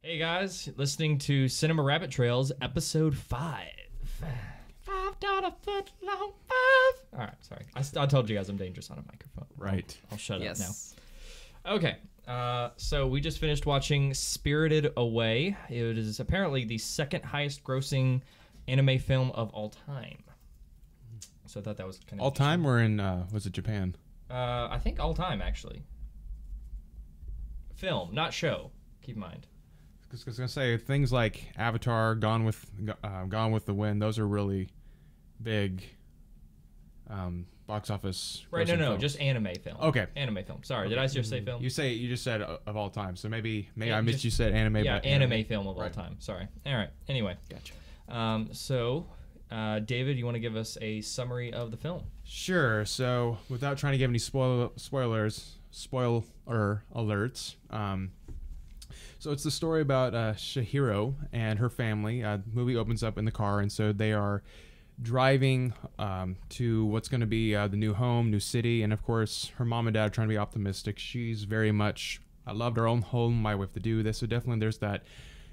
Hey guys, listening to Cinema Rabbit Trails, episode 5. $5 foot long 5. All right, sorry. I told you guys I'm dangerous on a microphone. Right. I'll shut up now. Okay, so we just finished watching Spirited Away. It is apparently the second highest grossing anime film of all time. So I thought that was kind of all time or in was it Japan? I think all time actually. Film, not show. Keep in mind. I was gonna say things like Avatar, Gone with the Wind. Those are really big box office. Right? No, films. just anime film. Okay, anime film. Sorry, did I just say film? You just said of all time. So maybe Yeah, I missed you said anime. Yeah, but anime film of all time. Sorry. All right. Anyway, Gotcha. So, David, you want to give us a summary of the film? Sure. So without trying to give any spoiler alerts. So it's the story about Chihiro and her family. The movie opens up in the car, and so they are driving to what's going to be the new home, new city, and of course her mom and dad are trying to be optimistic. She's very much, I loved our own home, my way to do this. So definitely there's that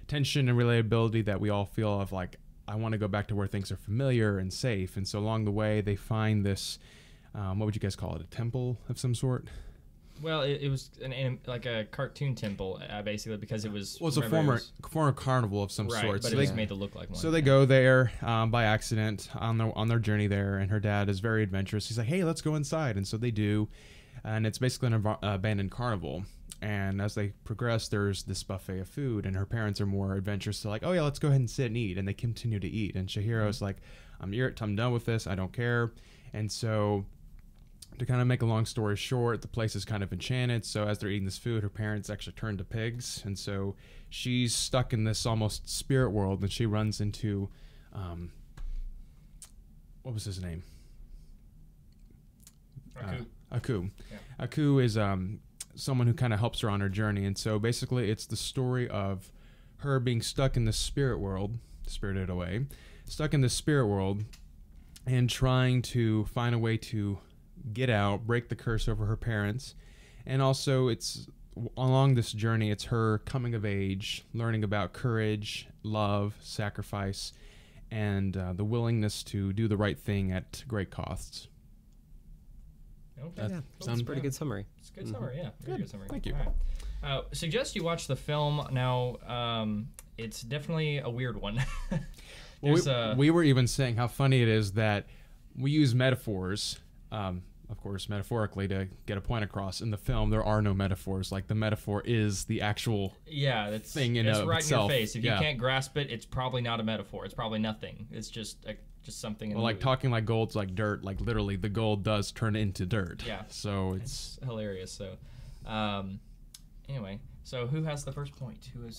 tension and relatability that we all feel of, like, I want to go back to where things are familiar and safe. And so along the way they find this, what would you guys call it, a temple of some sort? Well, it was like a cartoon temple, basically, because it was. Well, it's a former carnival of some sort. But so it was made to look like one. So they go there by accident on their journey there, and her dad is very adventurous. He's like, "Hey, let's go inside," and so they do, and it's basically an abandoned carnival. And as they progress, there's this buffet of food, and her parents are more adventurous. So like, "Oh yeah, let's go ahead and sit and eat," and they continue to eat. And Chihiro's like, "I'm done with this. I don't care," and so. To kind of make a long story short, the place is kind of enchanted. So as they're eating this food, her parents actually turn to pigs. And so she's stuck in this almost spirit world. And she runs into, what was his name? Aku. Yeah. Aku is someone who kind of helps her on her journey. And so basically it's the story of her being stuck in the spirit world, spirited away, stuck in the spirit world and trying to find a way to get out, break the curse over her parents. And also it's along this journey, it's her coming of age, learning about courage, love, sacrifice, and the willingness to do the right thing at great costs. Okay. Yeah, sounds pretty good summary. It's a good summary, yeah. Very good summary. Thank you. All right. Suggest you watch the film. Now, it's definitely a weird one. We were even saying how funny it is that we use metaphors, of course, metaphorically, to get a point across. In the film, there are no metaphors. Like, the metaphor is the actual thing in it's of right itself. in your face. If you can't grasp it, it's probably not a metaphor. It's probably nothing. It's just something. Well, like talking like gold's like dirt. Like literally, the gold does turn into dirt. Yeah. So it's hilarious. So, anyway, so who has the first point? Who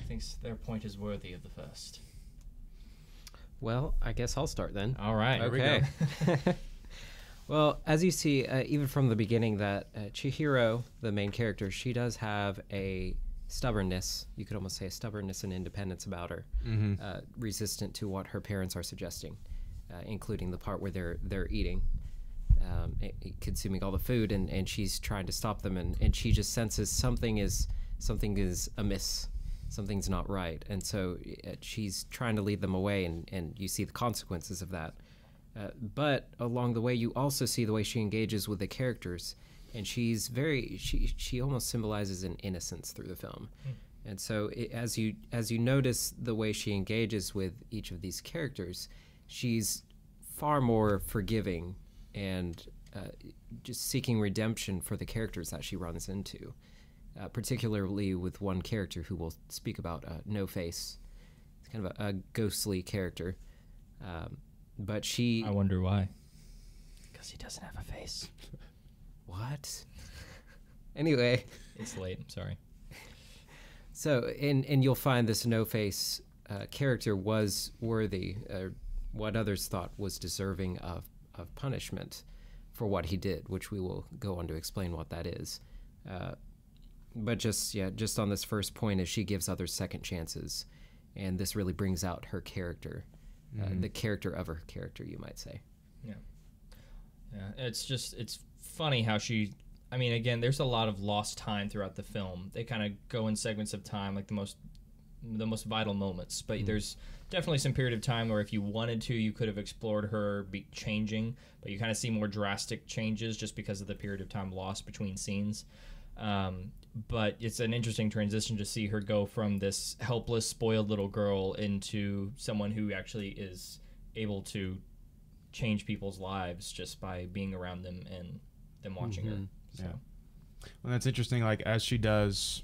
thinks their point is worthy of the first? Well, I guess I'll start then. All right. Okay. Here we go. Well, as you see, even from the beginning, that Chihiro, the main character, she does have a stubbornness. You could almost say a stubbornness and independence about her, resistant to what her parents are suggesting, including the part where they're eating, consuming all the food, and she's trying to stop them, and she just senses something is amiss. Something's not right, and so she's trying to lead them away, and you see the consequences of that. But along the way, you also see the way she engages with the characters, and she's she almost symbolizes an innocence through the film. And so as you notice the way she engages with each of these characters, she's far more forgiving and just seeking redemption for the characters that she runs into, particularly with one character who we'll speak about, No Face. It's kind of a ghostly character. But I wonder why. Because he doesn't have a face. What? Anyway. It's late. I'm sorry. So, and you'll find this No-Face character was worthy, what others thought was deserving of punishment for what he did, which we will go on to explain what that is. But just on this first point, is she gives others second chances, and this really brings out her character. The character of her character, you might say. Yeah. It's funny how she I mean, again, there's a lot of lost time throughout the film. They kind of go in segments of time, like the most vital moments. But there's definitely some period of time where if you wanted to, you could have explored her changing. But you kind of see more drastic changes just because of the period of time lost between scenes. But it's an interesting transition to see her go from this helpless, spoiled little girl into someone who actually is able to change people's lives just by being around them and them watching her. So. Yeah. Well, that's interesting. Like, as she does,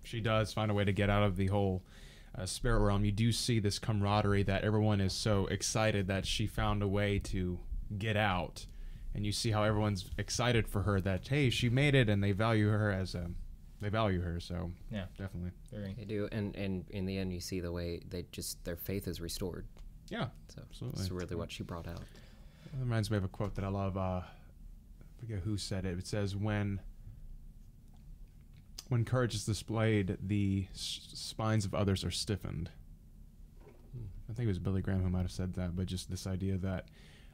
she does find a way to get out of the whole spirit realm. You do see this camaraderie that everyone is so excited that she found a way to get out. And you see how everyone's excited for her that, hey, she made it, and they value her so yeah, definitely. They do, and in the end, you see the way their faith is restored. Yeah, so absolutely. It's really what she brought out. It reminds me of a quote that I love. I forget who said it. It says, when courage is displayed, the spines of others are stiffened. I think it was Billy Graham who might have said that, but just this idea that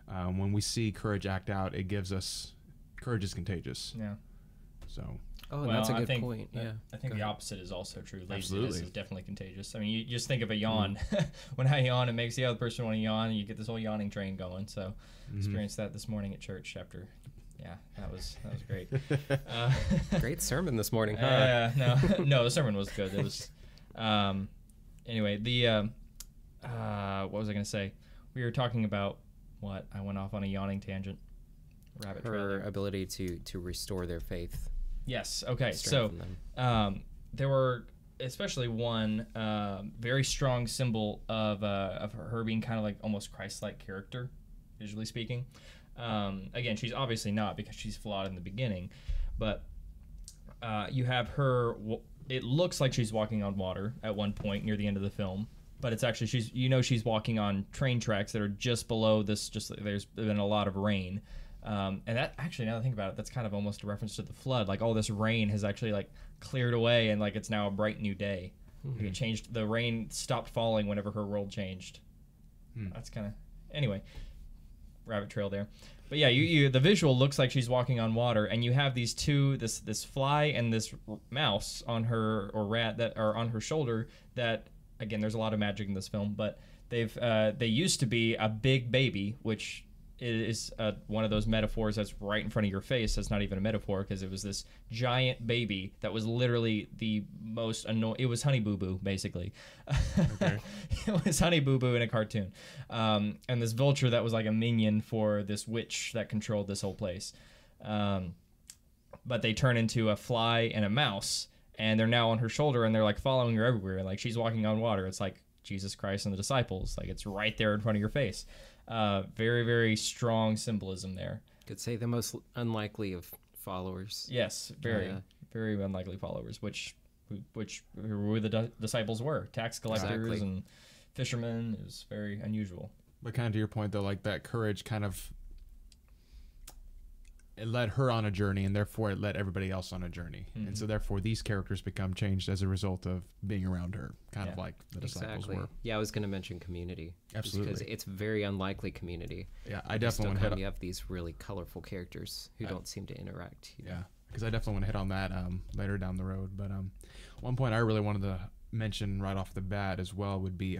when we see courage act out, it gives us courage is contagious. Yeah. So. Oh, and that's a good point. Yeah. I think the opposite is also true. Laziness Absolutely. is definitely contagious. I mean, you just think of a yawn. When I yawn, it makes the other person want to yawn, and you get this whole yawning train going. So, experienced that this morning at church after. Yeah, that was great. Great sermon this morning, huh? No, the sermon was good. It was. Anyway, what was I going to say? We were talking about what? I went off on a yawning tangent. Her ability to restore their faith. Yes. Okay. So, there were especially one very strong symbol of her being kind of like almost Christ-like character, visually speaking. Again, she's obviously not because she's flawed in the beginning, but you have her. It looks like she's walking on water at one point near the end of the film, but it's actually she's walking on train tracks that are just below this. There's been a lot of rain. And that actually, now that I think about it, that's kind of almost a reference to the flood. Like all this rain has actually like cleared away, and like it's now a bright new day. It changed. The rain stopped falling whenever her world changed. That's kind of anyway. Rabbit trail there, but yeah, the visual looks like she's walking on water, and you have these two, this fly and this mouse on her or rat that are on her shoulder. That again, there's a lot of magic in this film, but they used to be a big baby, which is one of those metaphors that's right in front of your face. That's not even a metaphor because it was this giant baby that was literally the most annoying. It was Honey Boo Boo, basically. Okay. It was Honey Boo Boo in a cartoon. And this vulture that was like a minion for this witch that controlled this whole place. But they turn into a fly and a mouse, and they're now on her shoulder, and they're like following her everywhere. Like she's walking on water. It's like Jesus Christ and the disciples. Like it's right there in front of your face. Very, very strong symbolism there. Could say the most unlikely of followers. Yes, very unlikely followers, which who the disciples were. Tax collectors and fishermen. It was very unusual. But kind of to your point, though, like that courage kind of, it led her on a journey, and therefore it led everybody else on a journey. And so therefore these characters become changed as a result of being around her, kind of like the disciples were. Yeah, I was going to mention community. Absolutely. Because it's very unlikely community. Yeah, I definitely want to hit. You have these really colorful characters who don't seem to interact. Yeah, because I definitely want to hit on that later down the road. But one point I really wanted to mention right off the bat as well would be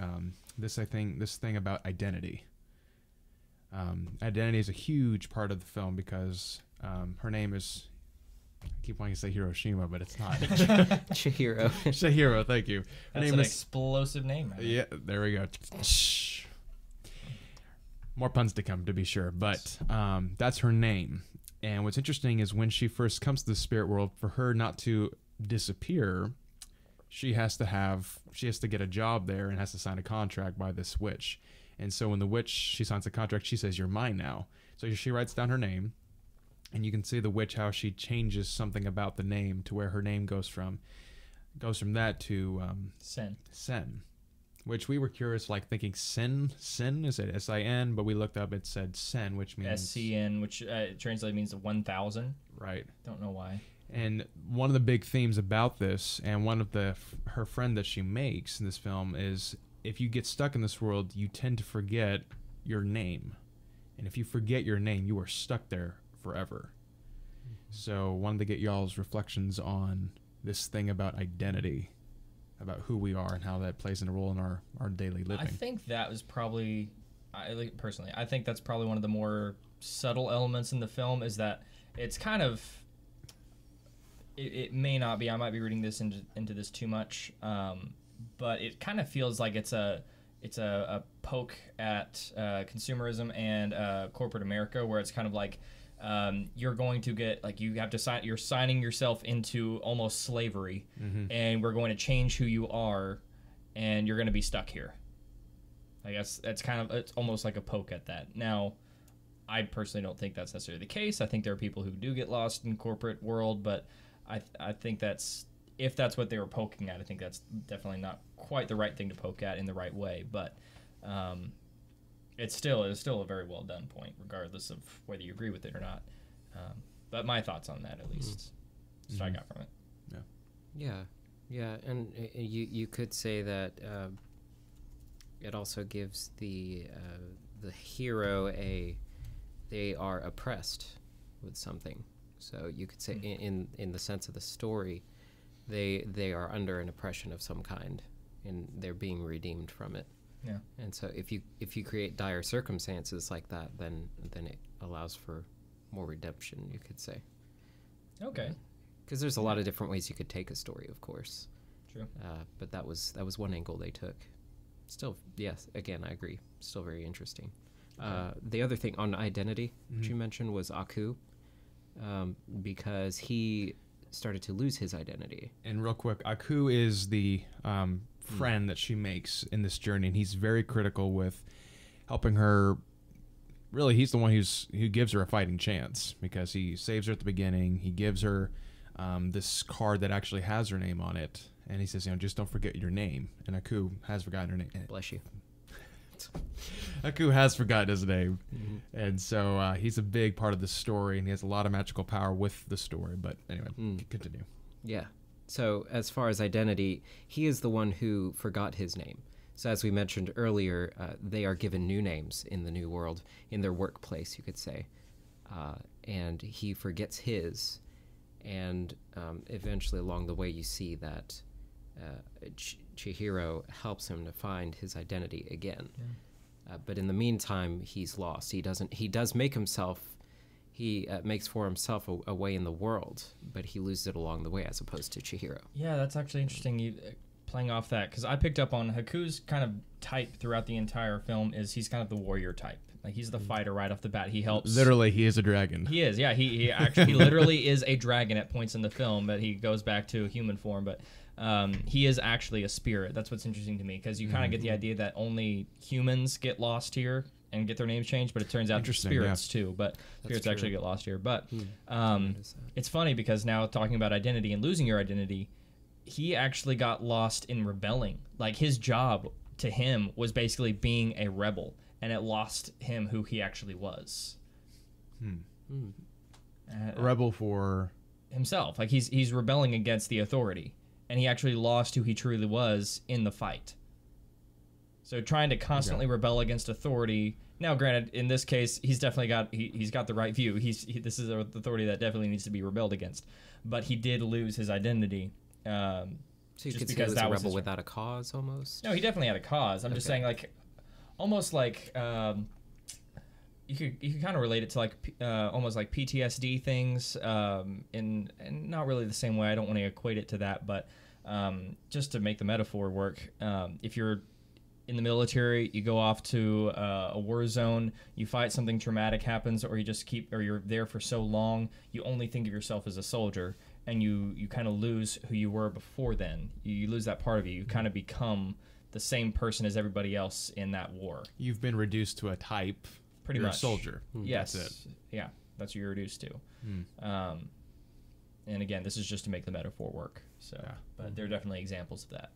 this thing about identity. Identity is a huge part of the film because her name is, I keep wanting to say Hiroshima, but it's not. Chihiro. Chihiro, thank you. That's an explosive name. Yeah, there we go. More puns to come, to be sure. But that's her name. And what's interesting is when she first comes to the spirit world, for her not to disappear, she has to get a job there and has to sign a contract by this witch. And so when the witch, she signs a contract, she says, "You're mine now." So she writes down her name, and you can see the witch, how she changes something about the name to where her name goes from that to Sen, which we were curious, like thinking sin, is it S-I-N? But we looked up, it said Sen, which means S-C-N, which translated means 1,000. Right. Don't know why. And one of the big themes about this, and one of her friend that she makes in this film is, if you get stuck in this world, you tend to forget your name. And if you forget your name, you are stuck there forever. So wanted to get y'all's reflections on this thing about identity, about who we are and how that plays in a role in our daily living. I think that was probably, personally, I think that's probably one of the more subtle elements in the film, is that it's kind of, it may not be, I might be reading this into this too much, but it kind of feels like it's a poke at consumerism and corporate America, where it's kind of like, you're going to get, like, you have to you're signing yourself into almost slavery, and we're going to change who you are, and you're going to be stuck here. I guess that's kind of, it's almost like a poke at that. Now, I personally don't think that's necessarily the case. I think there are people who do get lost in corporate world, but I think that's, if that's what they were poking at, I think that's definitely not quite the right thing to poke at in the right way. But it's still a very well done point, regardless of whether you agree with it or not. But my thoughts on that, at least, that's what I got from it. Yeah, and you could say that it also gives the hero they are oppressed with something. So you could say in the sense of the story, they are under an oppression of some kind, and they're being redeemed from it. Yeah. And so if you create dire circumstances like that, then it allows for more redemption, you could say. Okay. Because there's a lot of different ways you could take a story, of course. True. But that was one angle they took. Still, yes, again, I agree. Still very interesting. The other thing on identity that you mentioned was Aku, because he started to lose his identity. And real quick, Aku is the friend that she makes in this journey, and he's very critical with helping her. Really, he's the one who gives her a fighting chance, because he saves her at the beginning. He gives her this card that actually has her name on it, and he says, just don't forget your name. And Aku has forgotten her name. Bless you. Aku has forgotten his name, and so he's a big part of the story, and he has a lot of magical power with the story. But anyway, continue. Yeah. So as far as identity, he is the one who forgot his name. So as we mentioned earlier, they are given new names in the new world, in their workplace, you could say. And he forgets his. And eventually along the way, you see that Chihiro helps him to find his identity again. Yeah. But in the meantime, he's lost. He does make himself... He makes for himself a way in the world, but he loses it along the way, as opposed to Chihiro. Yeah, that's actually interesting. You playing off that, because I picked up on Haku's kind of type throughout the entire film is he's kind of the warrior type. Like, he's the fighter right off the bat. He helps. Literally, he is a dragon. He is. Yeah, he actually literally is a dragon at points in the film, but he goes back to human form. But he is actually a spirit. That's what's interesting to me, because you kind of get the idea that only humans get lost here and get their names changed, but it turns out spirits too. But spirits actually get lost here. But it's funny, because now talking about identity and losing your identity, he actually got lost in rebelling. Like, his job to him was basically being a rebel, and it lost him who he actually was. A rebel for himself. Like, he's rebelling against the authority, and he actually lost who he truly was in the fight. So trying to constantly rebel against authority. Now, granted, in this case, he's definitely got he's got the right view. This is an authority that definitely needs to be rebelled against. But he did lose his identity. So you could say he was a rebel without a cause, almost? No, he definitely had a cause. I'm just saying, like, almost like you could kind of relate it to, like, almost like PTSD things, in not really the same way. I don't want to equate it to that, but just to make the metaphor work, if you're in the military, you go off to a war zone, you fight, something traumatic happens, or you're there for so long, you only think of yourself as a soldier, and you kind of lose who you were before then. You lose that part of you. You kind of become the same person as everybody else in that war. You've been reduced to a type. Pretty You're much. a soldier. Yes. That's it. Yeah, that's what you're reduced to. And again, this is just to make the metaphor work. So, but there are definitely examples of that.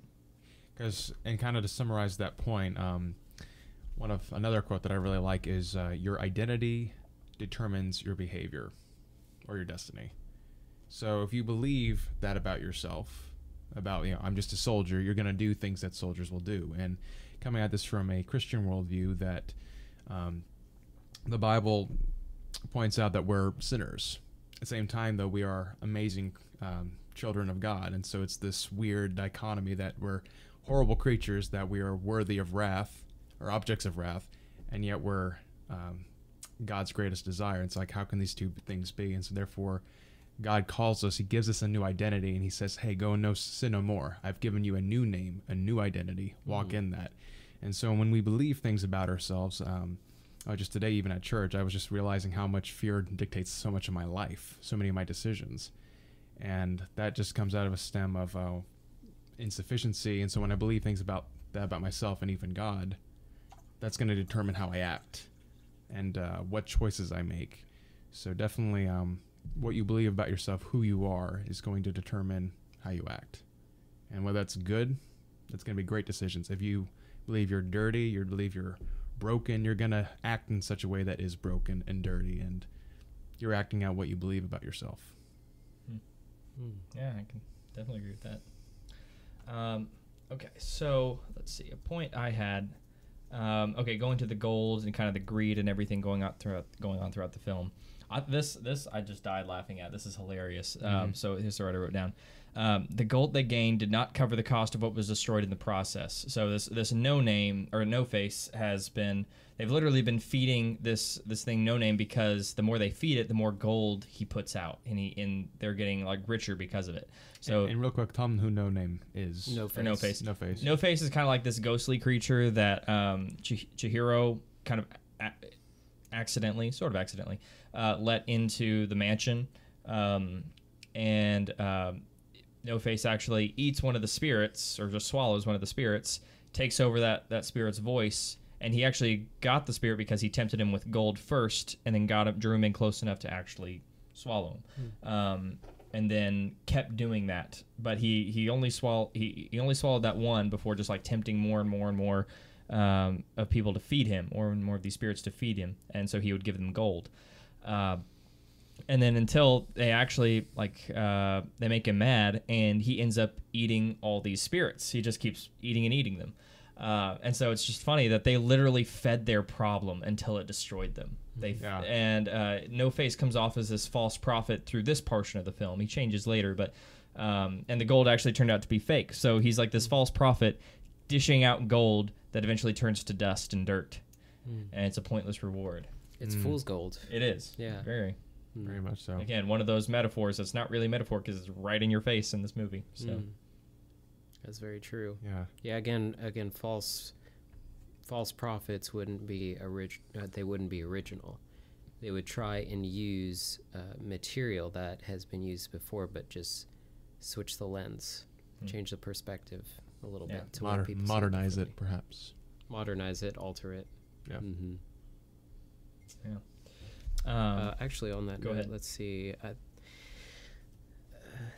And kind of to summarize that point, another quote that I really like is, your identity determines your behavior or your destiny. So if you believe that about yourself, about, I'm just a soldier, you're going to do things that soldiers will do. And coming at this from a Christian worldview, that the Bible points out that we're sinners the same time, though, we are amazing children of God. And so it's this weird dichotomy that we're horrible creatures, that we are worthy of wrath, or objects of wrath, and yet we're God's greatest desire. It's like, how can these two things be? And so therefore, God calls us, he gives us a new identity, and he says, hey, go and sin no more. I've given you a new name, a new identity. Walk in that. And so when we believe things about ourselves, just today, even at church, I was just realizing how much fear dictates so much of my life, so many of my decisions. And that just comes out of a stem of insufficiency. And so when I believe things about that about myself and even God, that's going to determine how I act and what choices I make. So definitely what you believe about yourself, who you are, is going to determine how you act. And whether that's good, that's going to be great decisions. If you believe you're dirty, you believe you're broken, you're going to act in such a way that is broken and dirty, and you're acting out what you believe about yourself. Yeah, I can definitely agree with that. Okay, so let's see. A point I had. Going to the goals and kind of the greed and everything going on throughout the film. This I just died laughing at. This is hilarious. So here's what I wrote down. The gold they gained did not cover the cost of what was destroyed in the process. So this No Name or No Face they've literally been feeding this thing No Name, because the more they feed it, the more gold he puts out, and they're getting like richer because of it. So and real quick, tell them who No Name is. No Face. No Face. No Face. No Face is kind of like this ghostly creature that Chihiro kind of accidentally let into the mansion, and No Face actually eats one of the spirits, or just swallows one of the spirits, takes over that spirit's voice, and he actually got the spirit because he tempted him with gold first, and then drew him in close enough to actually swallow him, and then kept doing that. But he only swallowed that one before just like tempting more and more and more of people to feed him, or more of these spirits to feed him, and so he would give them gold. And then until they actually they make him mad, and he ends up eating all these spirits. He just keeps eating and eating them. And so it's just funny that they literally fed their problem until it destroyed them. No Face comes off as this false prophet through this portion of the film. He changes later, but and the gold actually turned out to be fake. So he's like this false prophet dishing out gold that eventually turns to dust and dirt, and it's a pointless reward. It's fool's gold. It is. Yeah. Very much so. Again, one of those metaphors that's not really a metaphor because it's right in your face in this movie. So that's very true. Yeah. Again, false prophets wouldn't be they wouldn't be original. They would try and use material that has been used before, but just switch the lens, change the perspective a little bit to what people modernize it, perhaps. Modernize it, alter it. Yeah. Mm-hmm. Yeah. Actually, on that Go note, ahead. let's see.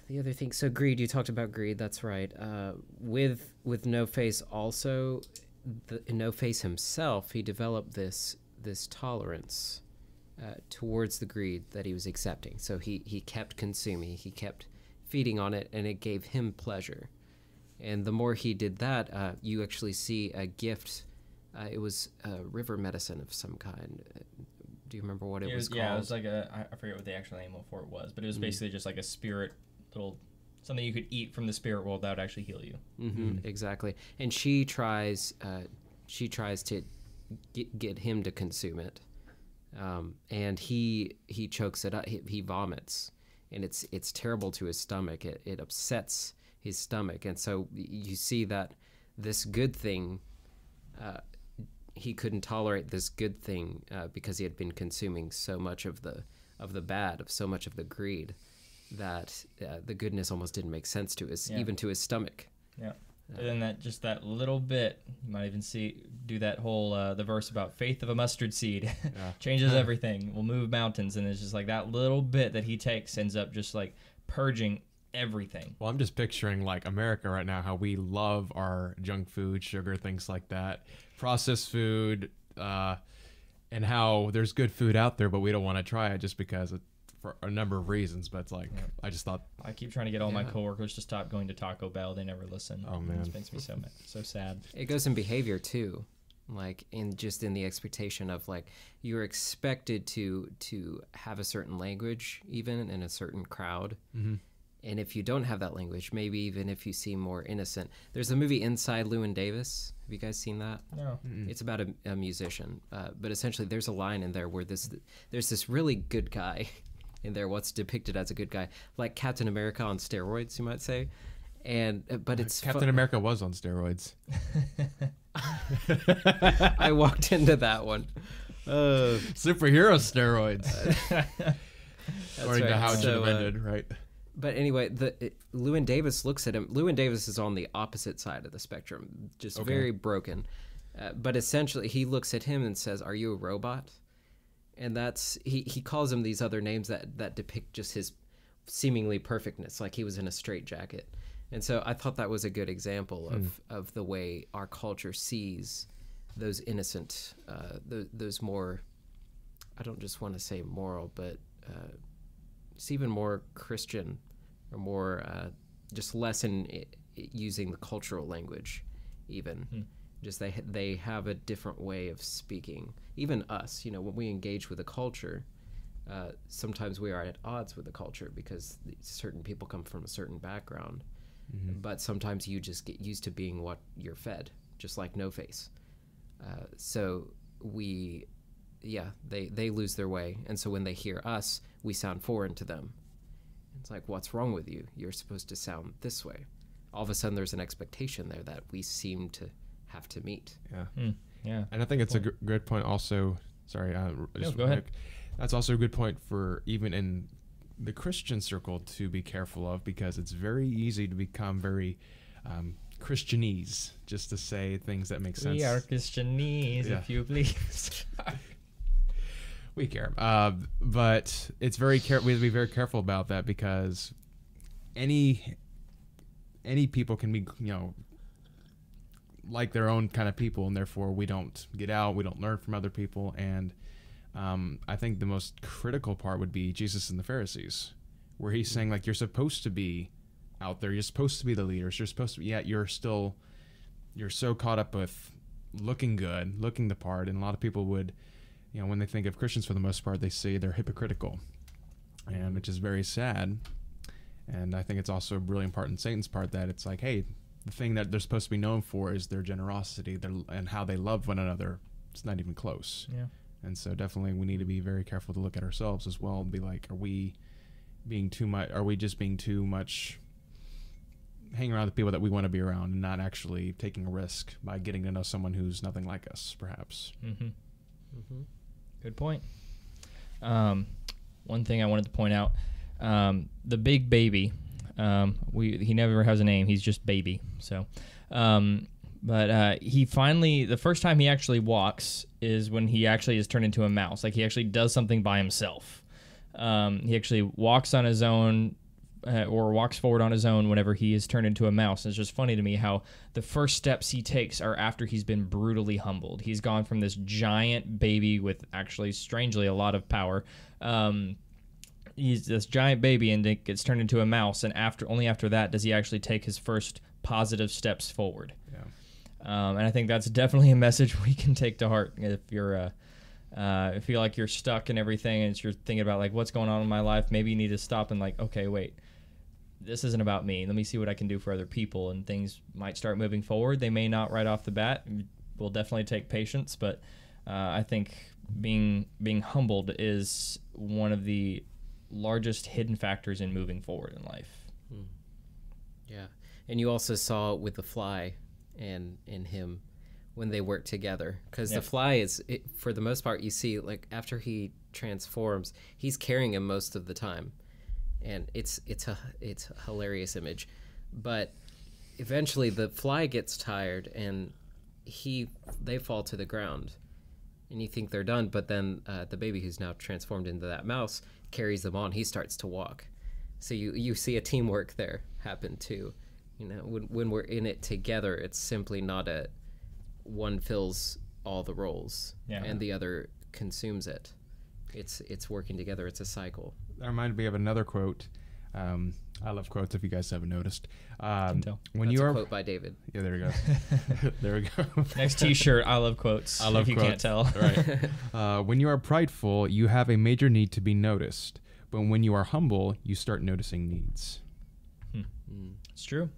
The other thing, so greed. You talked about greed. That's right. With No Face, also, No Face himself, he developed this tolerance towards the greed that he was accepting. So he kept consuming. He kept feeding on it, and it gave him pleasure. And the more he did that, you actually see a gift. It was a river medicine of some kind. Do you remember what it was called? Yeah, it was like I forget what the actual name for it was, but it was basically just like a spirit, something you could eat from the spirit world that would actually heal you. Exactly. And she tries to get him to consume it, and he chokes it up. He vomits, and it's terrible to his stomach. It upsets his stomach, and so you see that this good thing. He couldn't tolerate this good thing because he had been consuming so much of the bad, of so much of the greed, that the goodness almost didn't make sense to even to his stomach. Yeah. And then that little bit, you might even do that whole the verse about faith of a mustard seed changes everything. Will move mountains, and it's just like that little bit that he takes ends up just like purging everything. Well, I'm just picturing like America right now, how we love our junk food, sugar, things like that, processed food, and how there's good food out there, but we don't want to try it just because for a number of reasons. But it's like, I just thought, I keep trying to get all my coworkers to stop going to Taco Bell. They never listen. Oh man, it makes me so sad. It goes in behavior too. like in the expectation of like you're expected to have a certain language even in a certain crowd. And if you don't have that language, maybe even if you seem more innocent. There's a movie Inside Llewyn Davis. Have you guys seen that? No. It's about a musician, but essentially there's a line in there where there's this really good guy in there, what's depicted as a good guy, like Captain America on steroids, you might say. And but it's Captain America was on steroids. I walked into that one. Superhero steroids. According to right. how it should So, have ended, right? But anyway, Llewyn Davis looks at him. Llewyn Davis is on the opposite side of the spectrum, just very broken. But essentially, he looks at him and says, "Are you a robot?" And that's he calls him these other names that depict just his seemingly perfectness, like he was in a straitjacket. And so I thought that was a good example of the way our culture sees those innocent, those more, I don't just want to say moral, but it's even more Christian or more just less in using the cultural language even. Just they have a different way of speaking. Even us, when we engage with a culture, sometimes we are at odds with the culture because certain people come from a certain background. But sometimes you just get used to being what you're fed, just like No Face. So they lose their way. And so when they hear us, we sound foreign to them. It's like, what's wrong with you? You're supposed to sound this way. All of a sudden, there's an expectation there that we seem to have to meet. Yeah. Yeah. And I think it's a good point also. Sorry. Just go ahead. That's also a good point for even in the Christian circle to be careful of, because it's very easy to become very Christianese, just to say things that make sense. We are Christianese, if you please. We care. But it's we have to be very careful about that, because any people can be, like their own kind of people, and therefore we don't get out, we don't learn from other people. And I think the most critical part would be Jesus and the Pharisees, where he's saying, like, you're supposed to be out there, you're supposed to be the leaders, you're supposed to be, yet you're so caught up with looking good, looking the part. And a lot of people would, when they think of Christians, for the most part, they say they're hypocritical, and which is very sad. And I think it's also a brilliant part in Satan's part that it's like, hey, the thing that they're supposed to be known for is their generosity, and how they love one another. It's not even close. Yeah. And so definitely we need to be very careful to look at ourselves as well and be like, are we being too much? Are we just being too much hanging around the people that we want to be around, and not actually taking a risk by getting to know someone who's nothing like us, perhaps? Good point. One thing I wanted to point out, the big baby, he never has a name. He's just baby. So, but he finally, the first time he actually walks is when he actually is turned into a mouse. Like, he actually does something by himself. He actually walks on his own, or walks forward on his own whenever he is turned into a mouse. And it's just funny to me how the first steps he takes are after he's been brutally humbled. He's gone from this giant baby with actually, strangely, a lot of power. He's this giant baby and it gets turned into a mouse, and only after that does he actually take his first positive steps forward. Yeah. And I think that's definitely a message we can take to heart if you're if you feel like you're stuck in everything and you're thinking about like what's going on in my life. Maybe you need to stop and like, okay, wait, this isn't about me. Let me see what I can do for other people, and things might start moving forward. They may not right off the bat. Will definitely take patience, but I think being humbled is one of the largest hidden factors in moving forward in life. Yeah. And you also saw with the fly and in him when they work together, because the fly for the most part, you see, like, after he transforms, he's carrying him most of the time, and it's a hilarious image. But eventually the fly gets tired and they fall to the ground, and you think they're done, but then the baby, who's now transformed into that mouse, carries them on. He starts to walk. So you see a teamwork there happen too. When we're in it together, it's simply not one fills all the roles and the other consumes it. It's working together. It's a cycle. That reminded me of another quote. I love quotes. If you guys haven't noticed, Can tell. when That's you a are quote by David. yeah, there we go. There we go. Next T-shirt, I love quotes. I love if you quotes. can't tell. Right. When you are prideful, you have a major need to be noticed. But when you are humble, you start noticing needs. It's true.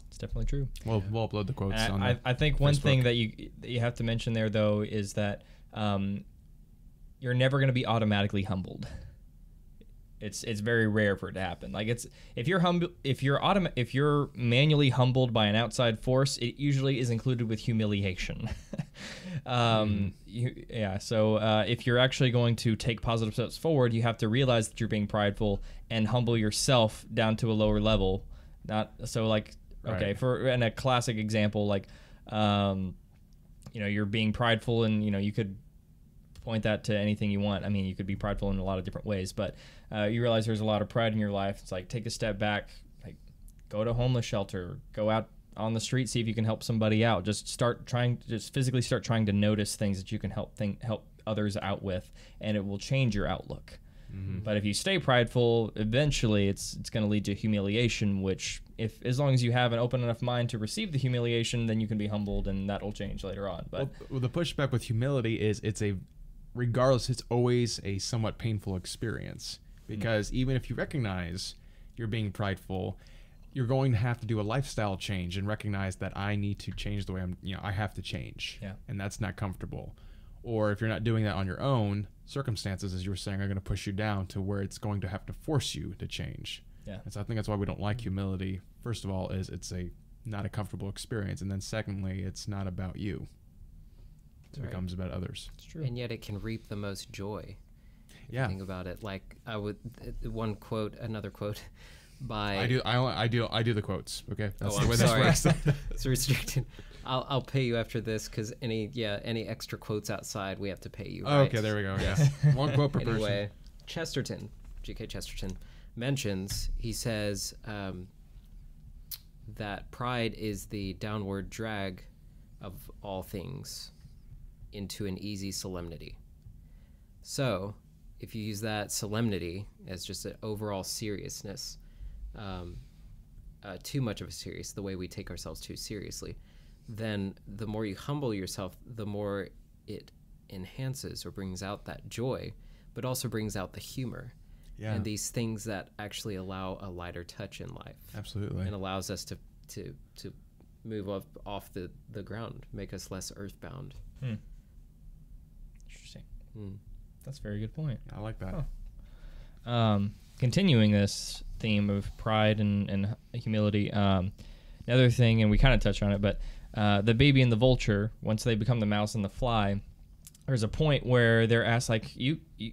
It's definitely true. We'll upload the quotes on I think one Facebook. thing that you have to mention there though is that you're never going to be automatically humbled. It's very rare for it to happen. Like if you're manually humbled by an outside force, it usually is included with humiliation. So if you're actually going to take positive steps forward, you have to realize that you're being prideful and humble yourself down to a lower level. Not so like okay, Right. for and a classic example like you're being prideful and you could point that to anything you want. I mean, you could be prideful in a lot of different ways, but you realize there's a lot of pride in your life. It's like take a step back, like go to a homeless shelter, go out on the street, see if you can help somebody out. Just physically start trying to notice things that you can help others out with, and it will change your outlook. But if you stay prideful, eventually it's going to lead to humiliation, which as long as you have an open enough mind to receive the humiliation, then you can be humbled and that'll change later on. But well, the pushback with humility is regardless, it's always a somewhat painful experience, because even if you recognize you're being prideful, you're going to have to do a lifestyle change and recognize that I need to change the way I have to change. Yeah. And that's not comfortable. Or if you're not doing that on your own, circumstances, as you were saying, are going to push you down to where it's going to have to force you to change. Yeah. And so I think that's why we don't like humility. First of all, is it's not a comfortable experience. And then secondly, it's not about you. It becomes about others. it's true. And yet it can reap the most joy. If Yeah. you think about it. Like another quote by I do the quotes. Okay. That's I'm this sorry. works. It's restricted. I'll pay you after this because any extra quotes outside we have to pay you. Oh, Right? okay, there we go. Yeah. One quote per person. Anyway, G.K. Chesterton mentions, he says that pride is the downward drag of all things into an easy solemnity. So if you use that solemnity as just an overall seriousness, too much of a serious, the way we take ourselves too seriously, then the more you humble yourself, the more it enhances or brings out that joy, but also brings out the humor Yeah. and these things that actually allow a lighter touch in life Absolutely. and allows us to move off the ground, make us less earthbound. Interesting. That's a very good point. I like that. Huh. Continuing this theme of pride and humility, another thing, and we kind of touched on it, but the baby and the vulture, once they become the mouse and the fly, there's a point where they're asked, like,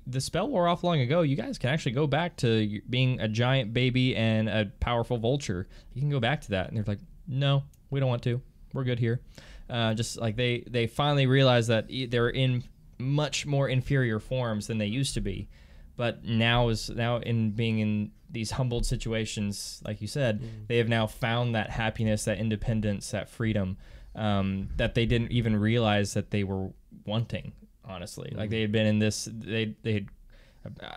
the spell wore off long ago. You guys can actually go back to being a giant baby and a powerful vulture. You can go back to that. And they're like, no, we don't want to. We're good here. Just like they finally realize that they're in much more inferior forms than they used to be. But now in being in these humbled situations, like you said, they have now found that happiness, that independence, that freedom that they didn't even realize that they were wanting. Honestly, like they had been in this, they had,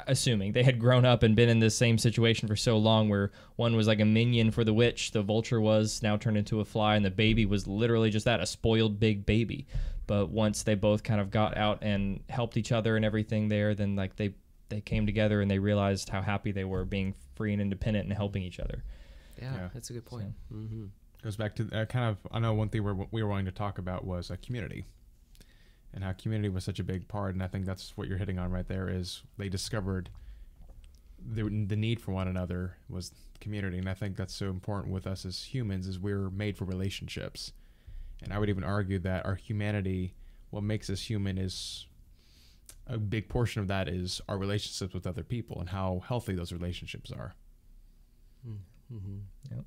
assuming they had grown up and been in this same situation for so long, where one was like a minion for the witch, the vulture was now turned into a fly, and the baby was literally just that, a spoiled big baby. But once they both kind of got out and helped each other and everything there, then like they came together and they realized how happy they were being free and independent and helping each other. Yeah, that's a good point. Goes back to kind of, I know one thing we were wanting to talk about was community, and how community was such a big part. And I think that's what you're hitting on right there, is they discovered the need for one another was community. And I think that's so important with us as humans, is we're made for relationships. And I would even argue that our humanity, what makes us human, is a big portion of that is our relationships with other people and how healthy those relationships are. Yep.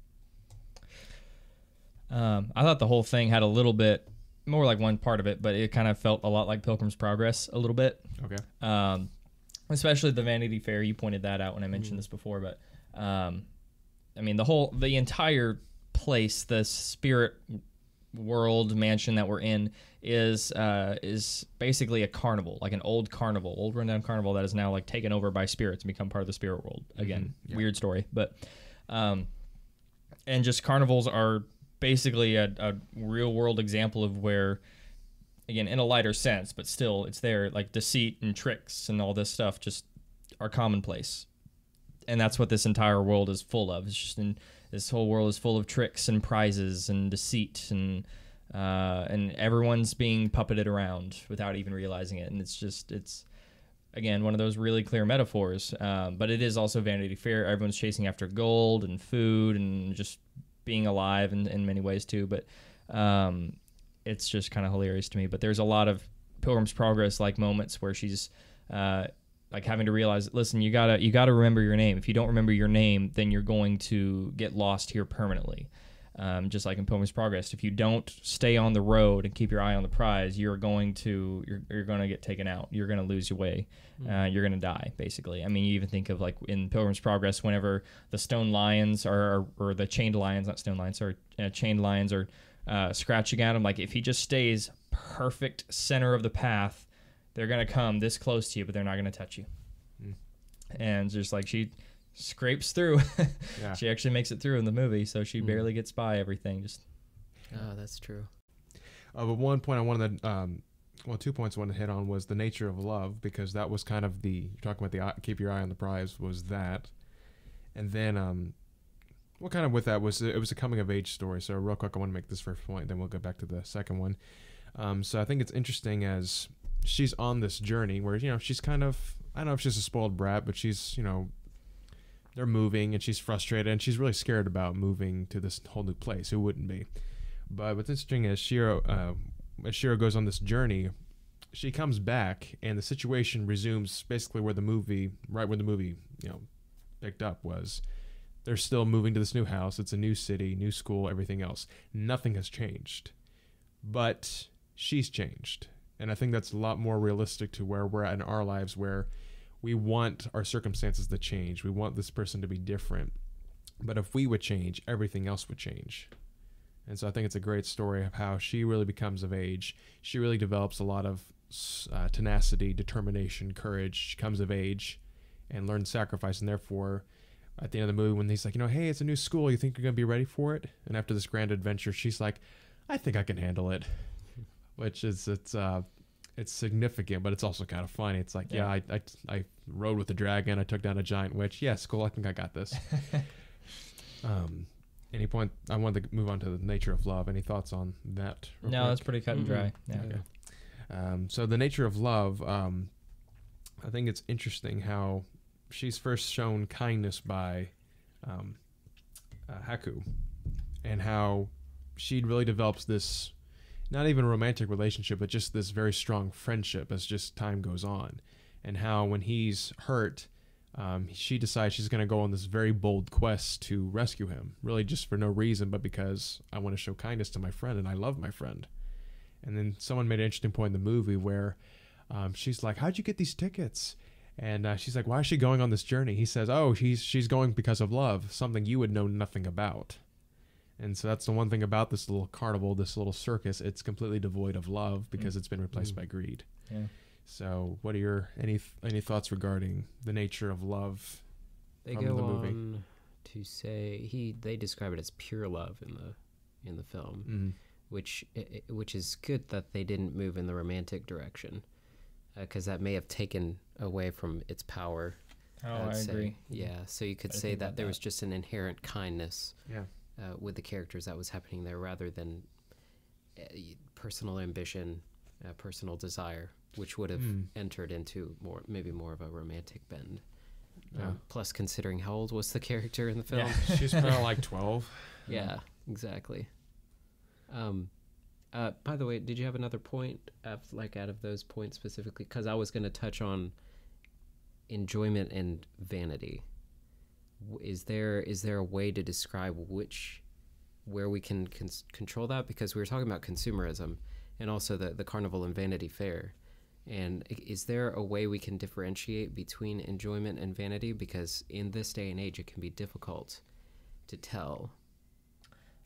I thought the whole thing had a little bit more, like one part of it, but it kind of felt a lot like Pilgrim's Progress a little bit. Okay. Especially the Vanity Fair. You pointed that out when I mentioned this before, but I mean the entire place, the spirit world mansion that we're in is basically a carnival, like an old rundown carnival that is now like taken over by spirits and become part of the spirit world again. Weird story, but and just carnivals are basically a real world example of where, again, in a lighter sense, but still it's there, like deceit and tricks and all this stuff just are commonplace. And that's what this entire world is full of. It's just this whole world is full of tricks and prizes and deceit, and everyone's being puppeted around without even realizing it. And it's again one of those really clear metaphors. But it is also Vanity Fair. Everyone's chasing after gold and food and just being alive in many ways too. But it's just kind of hilarious to me. But there's a lot of Pilgrim's Progress like moments where she's like having to realize, listen, you gotta remember your name. If you don't remember your name, then you're going to get lost here permanently. Just like in Pilgrim's Progress, if you don't stay on the road and keep your eye on the prize, you're going to get taken out. You're going to lose your way. You're going to die, basically. I mean, you even think of like in Pilgrim's Progress, whenever the stone lions or the chained lions, not stone lions, sorry, chained lions are scratching at him. Like if he just stays perfect center of the path, they're going to come this close to you, but they're not going to touch you. And just like she scrapes through. Yeah. She actually makes it through in the movie, so she barely gets by everything. That's true. But one point I wanted to, 2 points I wanted to hit on was the nature of love, because that was kind of you're talking about the keep your eye on the prize was that. And then what kind of with that was, it was a coming of age story. So real quick, I want to make this first point, then we'll go back to the second one. So I think it's interesting as she's on this journey where, she's kind of, I don't know if she's a spoiled brat, but she's, they're moving and she's frustrated and she's really scared about moving to this whole new place. Who wouldn't be? But what's interesting is as Shiro goes on this journey, she comes back and the situation resumes basically where the movie picked up was. They're still moving to this new house. It's a new city, new school, everything else. Nothing has changed. But she's changed. And I think that's a lot more realistic to where we're at in our lives, where we want our circumstances to change. We want this person to be different. But if we would change, everything else would change. And so I think it's a great story of how she really becomes of age. She really develops a lot of tenacity, determination, courage. She comes of age and learns sacrifice. And therefore, at the end of the movie, when he's like, hey, it's a new school. You think you're going to be ready for it? And after this grand adventure, she's like, I think I can handle it. Which is, it's significant, but it's also kind of funny. It's like, I rode with the dragon. I took down a giant witch. Yes, cool. I think I got this. Any point? I wanted to move on to the nature of love. Any thoughts on that? No, that's pretty cut and dry. Yeah. Okay. So the nature of love, I think it's interesting how she's first shown kindness by Haku, and how she really develops this, not even a romantic relationship, but just this very strong friendship as just time goes on. And how when he's hurt, she decides she's going to go on this very bold quest to rescue him, really just for no reason, but because I want to show kindness to my friend and I love my friend. And then someone made an interesting point in the movie where she's like, how'd you get these tickets? And she's like, why is she going on this journey? He says, oh, she's going because of love, something you would know nothing about. And so that's the one thing about this little carnival, this little circus. It's completely devoid of love because it's been replaced by greed. Yeah. So what are your any thoughts regarding the nature of love they from go the movie? On to say they describe it as pure love in the film, which is good that they didn't move in the romantic direction, because that may have taken away from its power. I agree. Yeah, so you could say that there was just an inherent kindness. Yeah. With the characters that was happening there, rather than personal ambition, personal desire, which would have entered into maybe more of a romantic bend. Plus, considering how old was the character in the film? Yeah. She's probably like 12. Yeah, exactly. By the way, did you have another point, out of those points specifically? Because I was going to touch on enjoyment and vanity. Is there a way to describe where we can control that? Because we were talking about consumerism and also the carnival and Vanity Fair. And is there a way we can differentiate between enjoyment and vanity? Because in this day and age, it can be difficult to tell.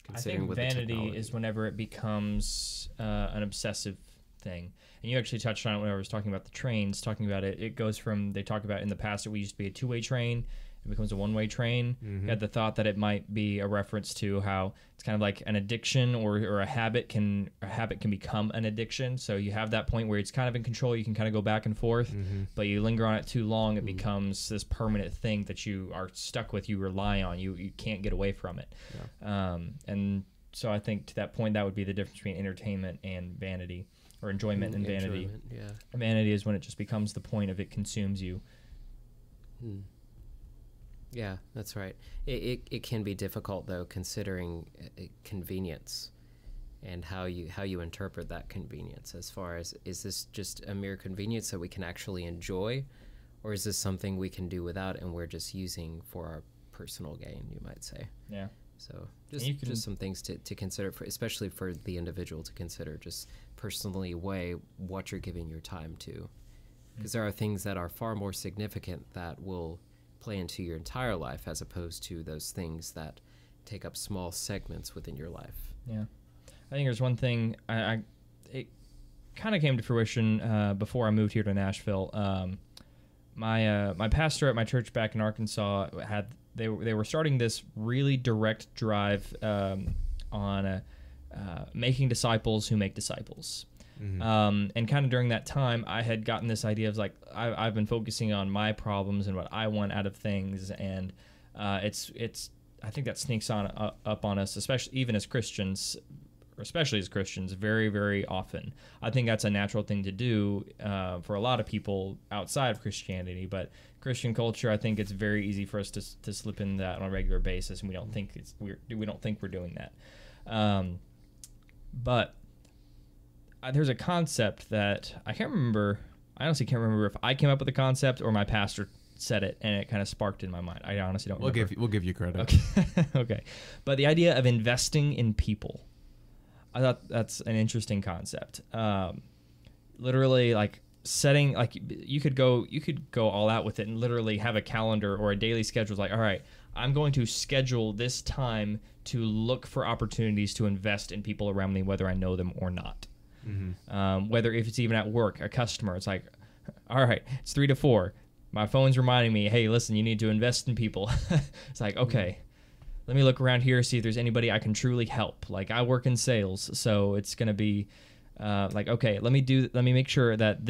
considering think with the vanity technology. is whenever it becomes an obsessive thing. And you actually touched on it when I was talking about the trains, talking about it. It goes from, they talk about in the past it used to be a two-way train. It becomes a one-way train. You had the thought that it might be a reference to how it's kind of like an addiction or a habit can become an addiction. So you have that point where it's kind of in control. You can kind of go back and forth, but you linger on it too long, it becomes this permanent thing that you are stuck with. You rely on. You can't get away from it. Yeah. And so I think to that point, that would be the difference between entertainment and vanity, or enjoyment and vanity. Enjoyment, yeah. Vanity is when it just becomes the point of it consumes you. Yeah, that's right. It can be difficult though, considering convenience and how you interpret that convenience. As far as, is this just a mere convenience that we can actually enjoy, or is this something we can do without and we're just using for our personal gain? You might say. Yeah. So just some things to consider, for, especially for the individual to consider. Just personally weigh what you're giving your time to, because there are things that are far more significant that will play into your entire life, as opposed to those things that take up small segments within your life. Yeah, I think there's one thing it kind of came to fruition before I moved here to Nashville. My pastor at my church back in Arkansas they were starting this really direct drive on making disciples who make disciples. And kind of during that time, I had gotten this idea of like, I've been focusing on my problems and what I want out of things, and I think that sneaks up on us, especially even as Christians, or especially as Christians, very, very often. I think that's a natural thing to do for a lot of people outside of Christianity, but Christian culture, I think it's very easy for us to slip in that on a regular basis, and we don't think we're doing that. But there's a concept that I honestly can't remember if I came up with the concept or my pastor said it, and it kind of sparked in my mind. I honestly don't remember. We'll give you credit. Okay. Okay. But the idea of investing in people, I thought that's an interesting concept. Literally, like setting, like you could go all out with it and literally have a calendar or a daily schedule. Like, all right, I'm going to schedule this time to look for opportunities to invest in people around me, whether I know them or not. Whether if it's even at work, a customer, it's like, all right, it's 3 to 4. My phone's reminding me, hey, listen, you need to invest in people. It's like, okay, let me look around here, see if there's anybody I can truly help. Like, I work in sales, so it's gonna be like, okay, let me make sure that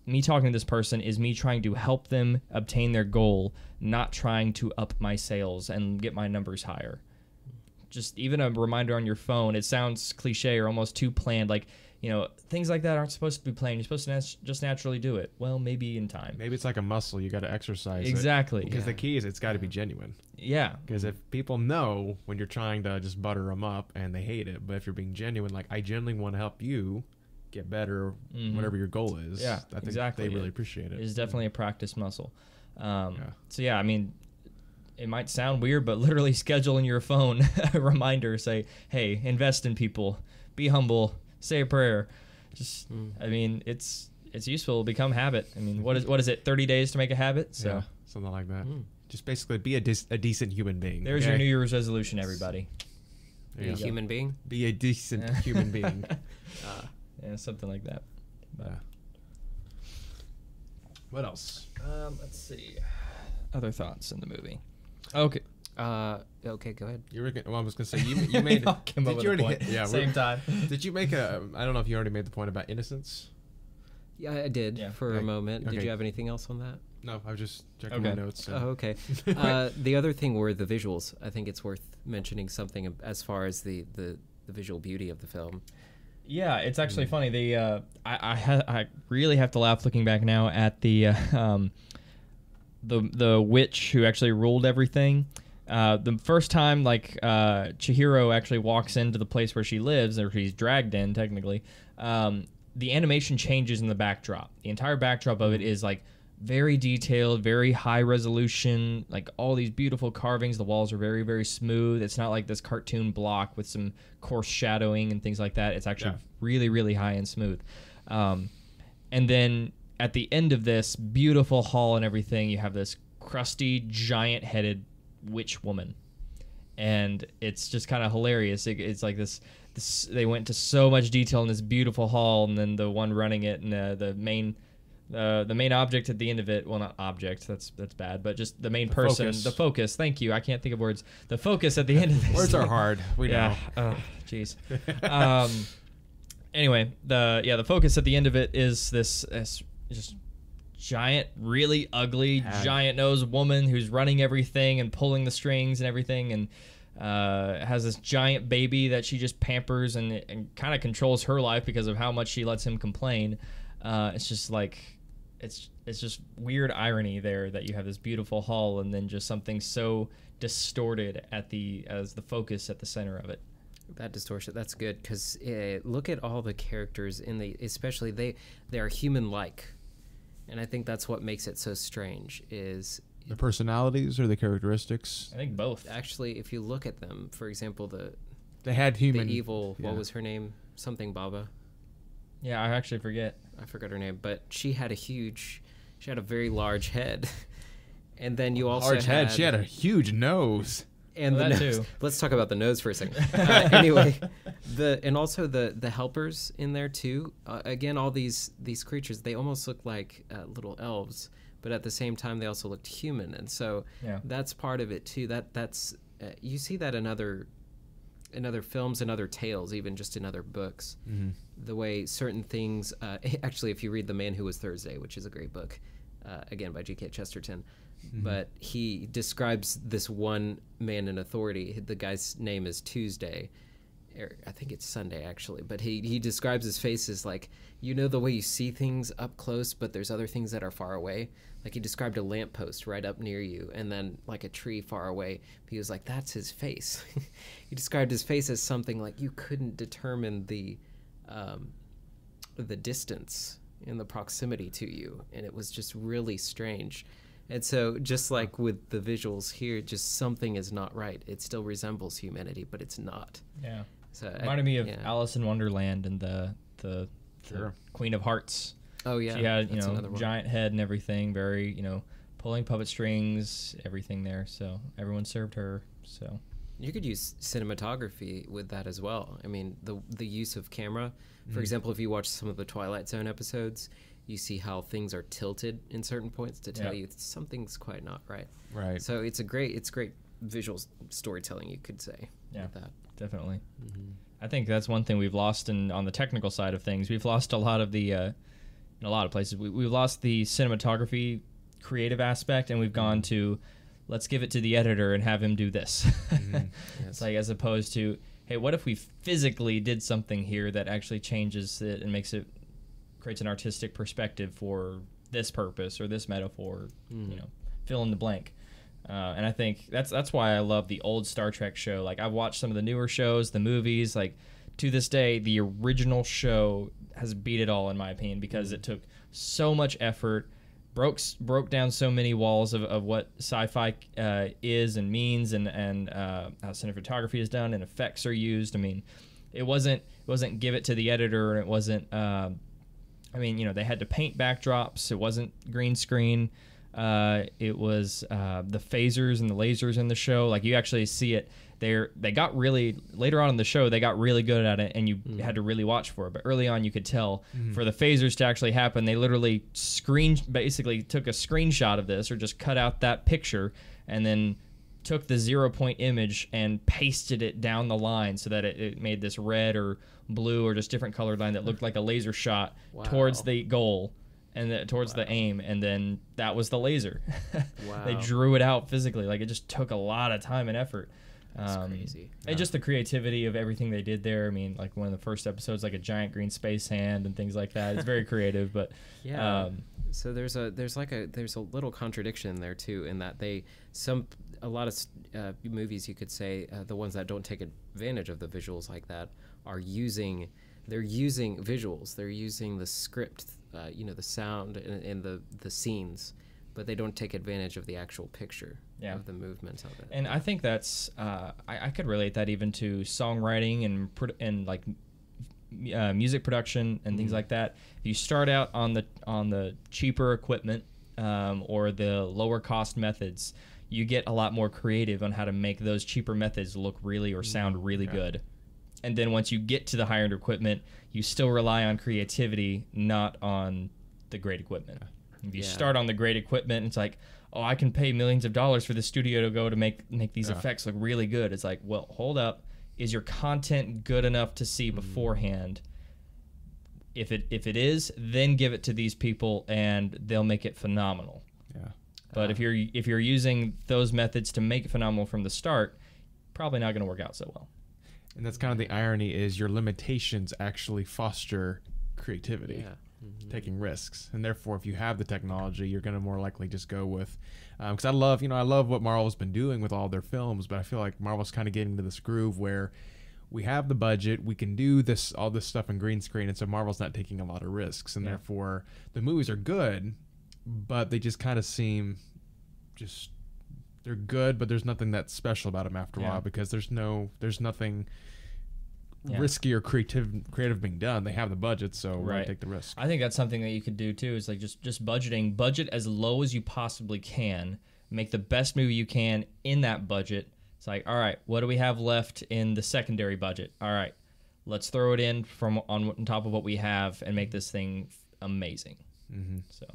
me talking to this person is me trying to help them obtain their goal, not trying to up my sales and get my numbers higher. Just even a reminder on your phone, it sounds cliche or almost too planned, like, things like that aren't supposed to be planned. You're supposed to just naturally do it. Well, maybe in time. Maybe it's like a muscle. You got to exercise exactly. Because the key is it's got to be genuine. Yeah. Because if people know when you're trying to just butter them up and they hate it, but if you're being genuine, like, I genuinely want to help you get better, whatever your goal is. Yeah, I think exactly. they really appreciate it. It's definitely a practice muscle. So yeah, I mean, it might sound weird, but literally schedule in your phone a reminder, say, hey, invest in people, be humble, say a prayer. Just, I mean, it's useful. Become habit. I mean, what is it? 30 days to make a habit. So yeah, something like that. Just basically be a decent human being. There's your New Year's resolution, everybody. Be a human being. Be a decent human being. Yeah, something like that. But. What else? Let's see. Other thoughts in the movie. Okay. Okay, go ahead. I was gonna say you made. Came up with a point. Yeah, same time. Did you make I don't know if you already made the point about innocence. Yeah, I did for a moment. Okay. Did you have anything else on that? No, I was just checking my notes. So. Oh, okay. The other thing were the visuals. I think it's worth mentioning something as far as the visual beauty of the film. Yeah, it's actually funny. I really have to laugh looking back now at the witch who actually ruled everything. The first time, like, Chihiro actually walks into the place where she lives, or she's dragged in, technically, the animation changes in the backdrop. The entire backdrop of it is, like, very detailed, very high resolution, like, all these beautiful carvings. The walls are very, very smooth. It's not like this cartoon block with some coarse shadowing and things like that. It's actually really, really high and smooth. And then at the end of this beautiful hall and everything, you have this crusty, giant-headed witch woman. and it's just kind of hilarious. It's like this they went to so much detail in this beautiful hall, and then the one running it, and the main object at the end of it, well, not object, that's bad, but just the main person, focus. The focus, thank you, I can't think of words, the focus at the end of this Words are thing. hard. We know. Oh, jeez. Anyway, the focus at the end of it is this just giant, really ugly, giant nosed woman who's running everything and pulling the strings and everything, and has this giant baby that she just pampers and kind of controls her life because of how much she lets him complain. It's just like it's just weird irony there that you have this beautiful hall and then just something so distorted as the focus at the center of it. That distortion, that's good, because look at all the characters especially they are human-like, and I think that's what makes it so strange. Is the personalities or the characteristics? I think both. Actually, if you look at them, for example, They had human. the evil, yeah. what was her name? Something Baba. Yeah, I actually forget. I forgot her name, but she had a very large head, and then you also Large head. She had a huge nose. and Well, the that nose. too. Let's talk about the nose for a second. Anyway, and also the helpers in there too. Again, all these creatures, they almost look like little elves, but at the same time they also looked human, and so Yeah. that's part of it too. That's you see that in other films and other tales, even just in other books. Mm-hmm. The way certain things, actually, if you read The Man Who Was Thursday, which is a great book, again by G.K. Chesterton, but he describes this one man in authority. The guy's name is Tuesday. I think it's Sunday, actually. But he describes his face as like, the way you see things up close, but there's other things that are far away. Like he described a lamppost right up near you, and then like a tree far away. He was like, that's his face. He described his face as something like you couldn't determine the distance and the proximity to you. And it was just really strange. And so just like with the visuals here, just something is not right. It still resembles humanity, but it's not. Yeah. So Reminded me of yeah. Alice in Wonderland and the Sure. Queen of Hearts. Oh yeah, She had, that's another one. giant head and everything, very, pulling puppet strings, everything there. So everyone served her. So You could use cinematography with that as well. I mean, the use of camera. For example, if you watch some of the Twilight Zone episodes, you see how things are tilted in certain points to tell you something's quite not right. Right. So it's great visual storytelling, you could say. Yeah. With that. definitely. I think that's one thing we've lost on the technical side of things. We've lost a lot of the in a lot of places. We've lost the cinematography creative aspect, and we've gone to let's give it to the editor and have him do this. It's like, as opposed to, hey, what if we physically did something here that actually changes it and creates an artistic perspective for this purpose or this metaphor, fill in the blank. And I think that's why I love the old Star Trek show. Like, I've watched some of the newer shows, the movies. Like, to this day, the original show has beat it all, in my opinion, because it took so much effort, broke down so many walls of what sci-fi is and means, and how cinematography is done and effects are used. I mean, it wasn't give it to the editor, and it wasn't. They had to paint backdrops. It wasn't green screen. It was the phasers and the lasers in the show. Like, you actually see it. They got really, later on in the show, they got really good at it, and you had to really watch for it. But early on, you could tell for the phasers to actually happen, they literally basically took a screenshot of this, or just cut out that picture, and then took the 0-point image and pasted it down the line so that it made this red or blue or just different colored line that looked like a laser shot towards the goal and towards the aim, and then that was the laser. They drew it out physically. Like, it just took a lot of time and effort. That's crazy. And just the creativity of everything they did there. I mean, like, one of the first episodes, like a giant green space hand and things like that. It's very creative, but so there's a little contradiction there too, in that a lot of movies, you could say, the ones that don't take advantage of the visuals like that are using visuals. They're using the script, the sound and the scenes, but they don't take advantage of the actual picture of the movement of it. And I think that's I could relate that even to songwriting and like music production and things like that. If you start out on the cheaper equipment or the lower cost methods, you get a lot more creative on how to make those cheaper methods look really or sound really good. And then once you get to the higher end equipment, you still rely on creativity, not on the great equipment. If you start on the great equipment, it's like, oh, I can pay millions of dollars for the studio to go to make these effects look really good. It's like, well, hold up. Is your content good enough to see beforehand? If it is, then give it to these people and they'll make it phenomenal. Yeah. But if you're using those methods to make it phenomenal from the start, probably not going to work out so well. And that's kind of the irony, is your limitations actually foster creativity, taking risks. And therefore, if you have the technology, you're going to more likely just go with, because I love what Marvel's been doing with all their films, but I feel like Marvel's kind of getting into this groove where we have the budget, we can do all this stuff in green screen, and so Marvel's not taking a lot of risks, and therefore the movies are good, but they just kind of seem they're good, but there's nothing that special about them after a while, because there's nothing risky or creative being done. They have the budget, so why take the risk? I think that's something that you could do too, is like just budget as low as you possibly can, make the best movie you can in that budget. It's like, all right, what do we have left in the secondary budget? All right, let's throw it in from on top of what we have and make this thing amazing. So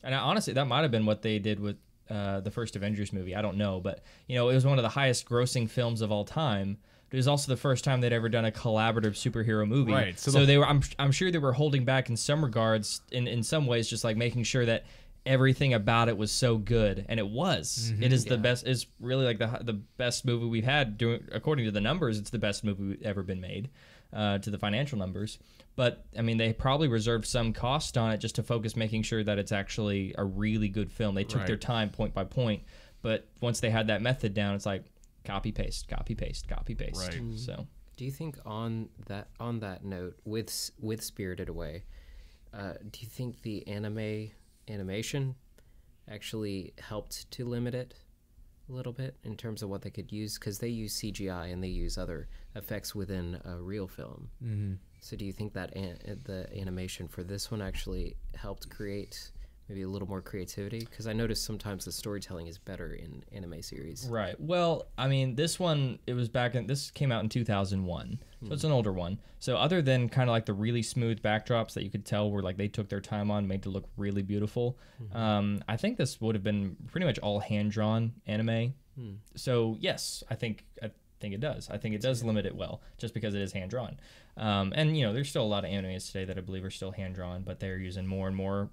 and honestly, that might have been what they did with the first Avengers movie. I don't know, but it was one of the highest grossing films of all time. It was also the first time they'd ever done a collaborative superhero movie. Right. So they were, I'm sure they were holding back in some regards, in some ways, just like making sure that everything about it was so good, and it was. It is the best. It's really like the best movie we've had. According to the numbers, it's the best movie ever been made, to the financial numbers. But I mean, they probably reserved some cost on it just to focus, making sure that it's actually a really good film. They took their time, point by point. But once they had that method down, it's like copy paste, copy paste, copy paste. Right. So, do you think on that note, with Spirited Away, do you think the animation actually helped to limit it a little bit in terms of what they could use? Because they use CGI and they use other effects within a real film. So do you think that the animation for this one actually helped create maybe a little more creativity? Because I noticed sometimes the storytelling is better in anime series. Right. Well, I mean, this one, this came out in 2001, so it's an older one. So other than kind of like the really smooth backdrops that you could tell were like they took their time on, made it look really beautiful, I think this would have been pretty much all hand-drawn anime. So yes, I think it does. I think it does limit it well, just because it is hand-drawn. And there's still a lot of animes today that I believe are still hand-drawn, but they're using more and more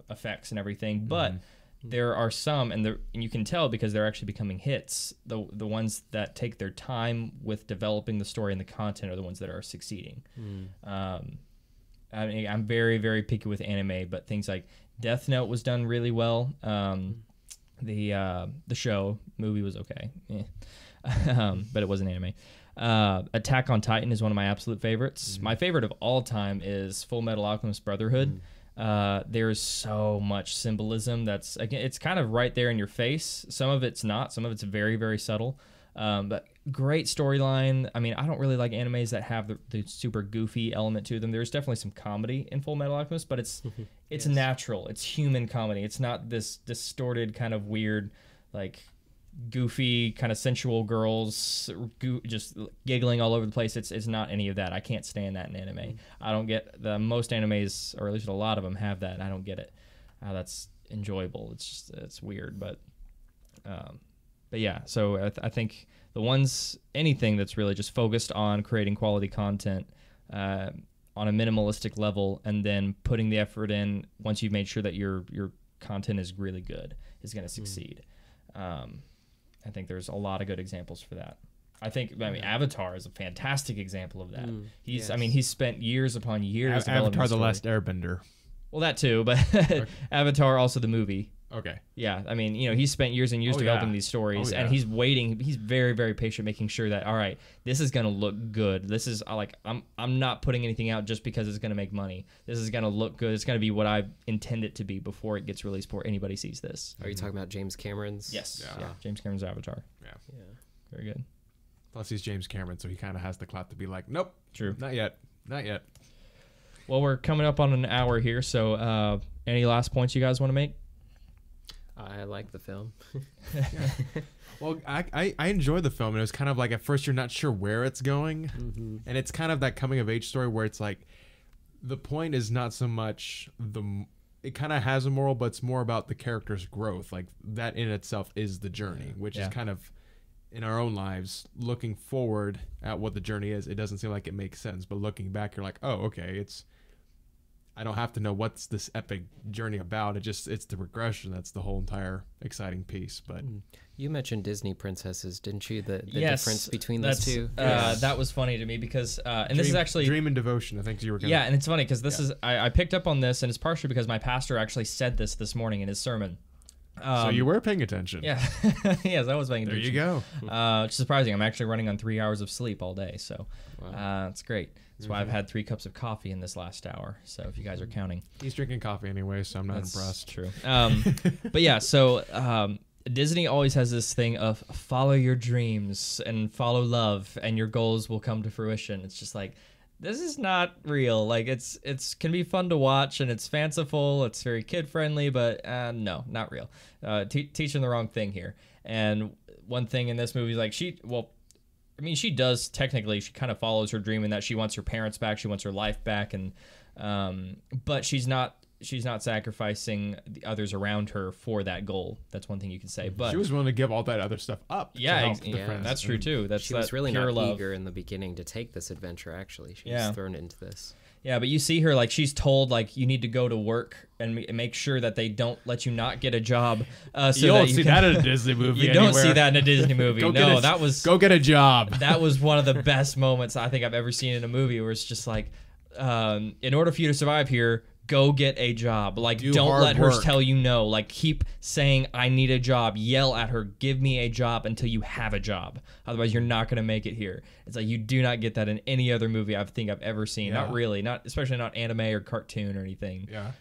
effects and everything. But there are some, and you can tell because they're actually becoming hits. The ones that take their time with developing the story and the content are the ones that are succeeding. I mean, I'm very, very picky with anime, but things like Death Note was done really well. The movie was okay, but it wasn't anime. Attack on Titan is one of my absolute favorites. My favorite of all time is Full Metal Alchemist Brotherhood. There's so much symbolism that's, again, it's kind of right there in your face. Some of it's not. Some of it's very, very subtle. But great storyline. I mean, I don't really like animes that have the super goofy element to them. There's definitely some comedy in Full Metal Alchemist, but it's natural. It's human comedy. It's not this distorted kind of weird, like goofy kind of sensual girls just giggling all over the place. It's not any of that. I can't stand that in anime. I don't get most animes, or at least a lot of them, have that. I don't get it. That's enjoyable. It's weird, but yeah. So I think anything that's really just focused on creating quality content on a minimalistic level, and then putting the effort in once you've made sure that your content is really good, is going to succeed. I think there's a lot of good examples for that. I mean, Avatar is a fantastic example of that. He's spent years upon years. Avatar: The Last Airbender. Well, that too, but Avatar, also the movie. Okay. Yeah, I mean, he's spent years and years developing these stories, and he's waiting. He's very, very patient, making sure that, all right, this is gonna look good. This is like, I'm not putting anything out just because it's gonna make money. This is gonna look good. It's gonna be what I intend it to be before it gets released, before anybody sees this. Are you talking about James Cameron's? Yes. Yeah. James Cameron's Avatar. Yeah. Very good. Plus, he's James Cameron, so he kind of has the clout to be like, nope. True. Not yet. Well, we're coming up on an hour here, so any last points you guys want to make? I like the film. Well, I enjoy the film, and it was kind of like at first you're not sure where it's going, and it's kind of that coming of age story where it's like the point is not so much it kind of has a moral, but it's more about the character's growth. Like that in itself is the journey, which is kind of in our own lives, looking forward at what the journey is. It doesn't seem like it makes sense, but looking back, you're like, oh, okay, I don't have to know what's this epic journey about. It's the progression. That's the whole entire exciting piece. But You mentioned Disney princesses, didn't you? The Yes, difference between those two. That was funny to me because, and this is actually Dream and Devotion. I think you were going. Yeah, and it's funny because this is I picked up on this, and it's partially because my pastor actually said this morning in his sermon. So you were paying attention. Yeah, yes, I was paying There attention. you go. Which is surprising. I'm actually running on 3 hours of sleep all day, so it's great. That's why I've had 3 cups of coffee in this last hour. So if you guys are counting, He's drinking coffee anyway, so I'm not impressed. true. But yeah, so Disney always has this thing of follow your dreams and follow love, and your goals will come to fruition. It's just like, this is not real. Like it's can be fun to watch, and it's fanciful. It's very kid friendly, but no, not real. Teaching the wrong thing here. And one thing in this movie is like she does technically. She kind of follows her dream in that she wants her parents back. She wants her life back, and but she's not sacrificing the others around her for that goal. That's one thing you can say. But She was willing to give all that other stuff up. yeah, to help the friends. that's true too. That's She was that really pure not love. eager in the beginning to take this adventure, actually. She Yeah. was thrown into this. Yeah, but you see her like she's told like you need to go to work and make sure that they don't let you not get a job. So You don't that see that in a Disney movie. You don't anywhere. see that in a Disney movie. Go No, get go get a job. That was one of the best moments I think I've ever seen in a movie, where it's just like, in order for you to survive here, go get a job. Like, Do don't hard let her work. tell you no. Like, keep saying, I need a job. Yell at her, give me a job until you have a job. Otherwise, you're not going to make it here. It's like, you do not get that in any other movie I think I've ever seen. Yeah. Not really. Especially not anime or cartoon or anything. Yeah.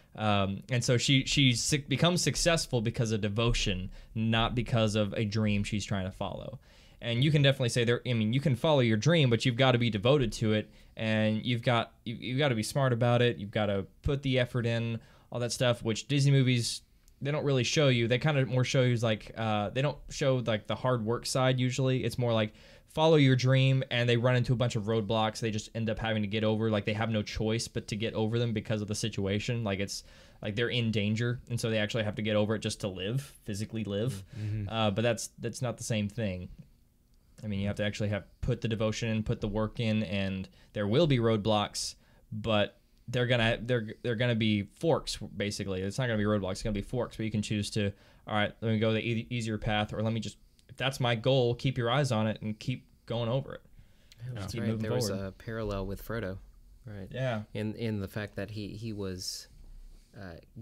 And so she becomes successful because of devotion, not because of a dream she's trying to follow. And you can definitely say you can follow your dream, but you've got to be devoted to it, and you've got to be smart about it. You've got to put the effort in, all that stuff, which Disney movies, they don't really show you. They kind of more show you like they don't show like the hard work side usually. It's more like follow your dream, and they run into a bunch of roadblocks. They just end up having to get over. Like, they have no choice but to get over them because of the situation. Like, it's like they're in danger, and so they actually have to get over it just to live, physically live. But that's not the same thing. I mean, you have to actually put the devotion in, put the work in, and there will be roadblocks, but they're gonna be forks basically. It's not gonna be roadblocks; it's gonna be forks. But you can choose to, all right, let me go the easier path, or let me just, if that's my goal, keep your eyes on it and keep going over it. That's Keep right. moving There was forward. a parallel with Frodo, right? Yeah. In the fact that he was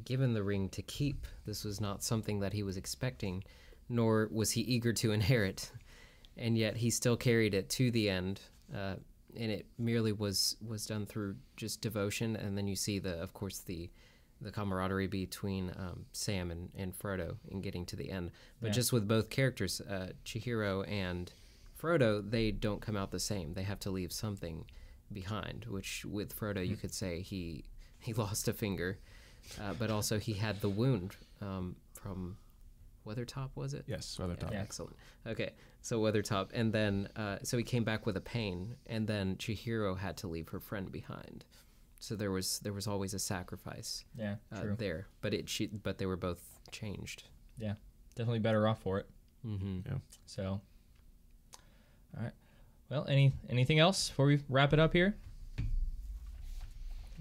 given the ring to keep. This was not something that he was expecting, nor was he eager to inherit. And yet he still carried it to the end, and it merely was done through just devotion. And then you see of course the camaraderie between Sam and Frodo in getting to the end. But just with both characters, Chihiro and Frodo, they don't come out the same. They have to leave something behind. Which with Frodo, you could say he lost a finger, but also he had the wound from Weathertop, was it? Yes, Weathertop. Yeah, excellent. Okay, so Weathertop, and then so he came back with a pain, and then Chihiro had to leave her friend behind. So there was always a sacrifice. Yeah, true. There, but they were both changed. Yeah, definitely better off for it. Mm-hmm. Yeah. So, all right. Well, anything else before we wrap it up here? I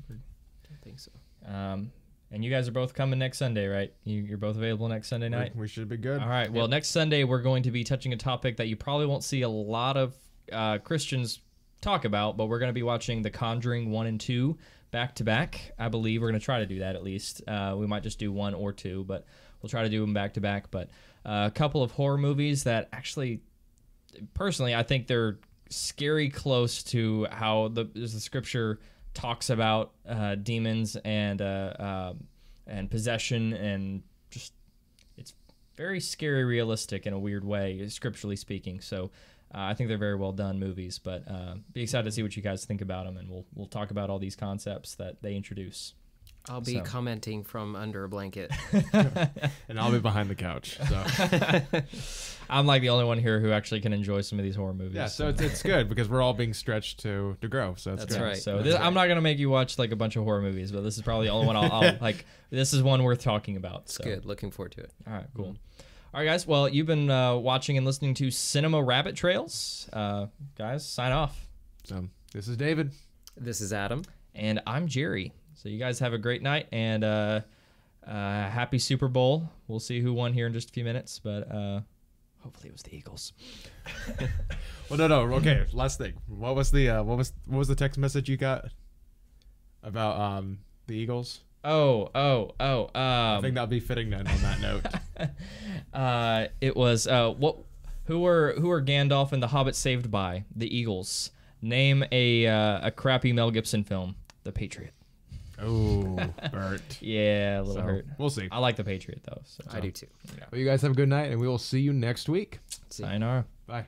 don't think so. And you guys are both coming next Sunday, right? You're both available next Sunday night? We should be good. All right. Well, next Sunday, we're going to be touching a topic that you probably won't see a lot of Christians talk about, but we're going to be watching The Conjuring 1 and 2 back to back. I believe we're going to try to do that at least. We might just do 1 or 2, but we'll try to do them back to back. But a couple of horror movies that actually, personally, I think they're scary close to how the scripture talks about demons and possession, and just it's very scary, realistic in a weird way, scripturally speaking. So I think they're very well done movies. But be excited to see what you guys think about them, and we'll talk about all these concepts that they introduce. I'll be So. commenting from under a blanket. And I'll be behind the couch. So I'm like the only one here who actually can enjoy some of these horror movies. yeah, so it's good because we're all being stretched to grow. So That's good. right. So I'm not gonna make you watch like a bunch of horror movies, but this is probably the only one I'll like. This is one worth talking about. It's So. good. Looking forward to it. All right, cool. All right, guys. Well, you've been watching and listening to Cinema Rabbit Trails. Guys, sign off. So this is David. This is Adam. And I'm Jerry. So you guys have a great night and happy Super Bowl. We'll see who won here in just a few minutes, but hopefully it was the Eagles. Well, no. Okay, last thing. What was the text message you got about the Eagles? I think that'd be fitting then on that note. It was who are Gandalf and the Hobbit saved by? The Eagles. Name a crappy Mel Gibson film. The Patriot. Oh, Bert. Yeah, a little So, hurt. we'll see. I like The Patriot though. So. I do too. Well, you guys have a good night, and we will see you next week. See. Sayonara. Bye.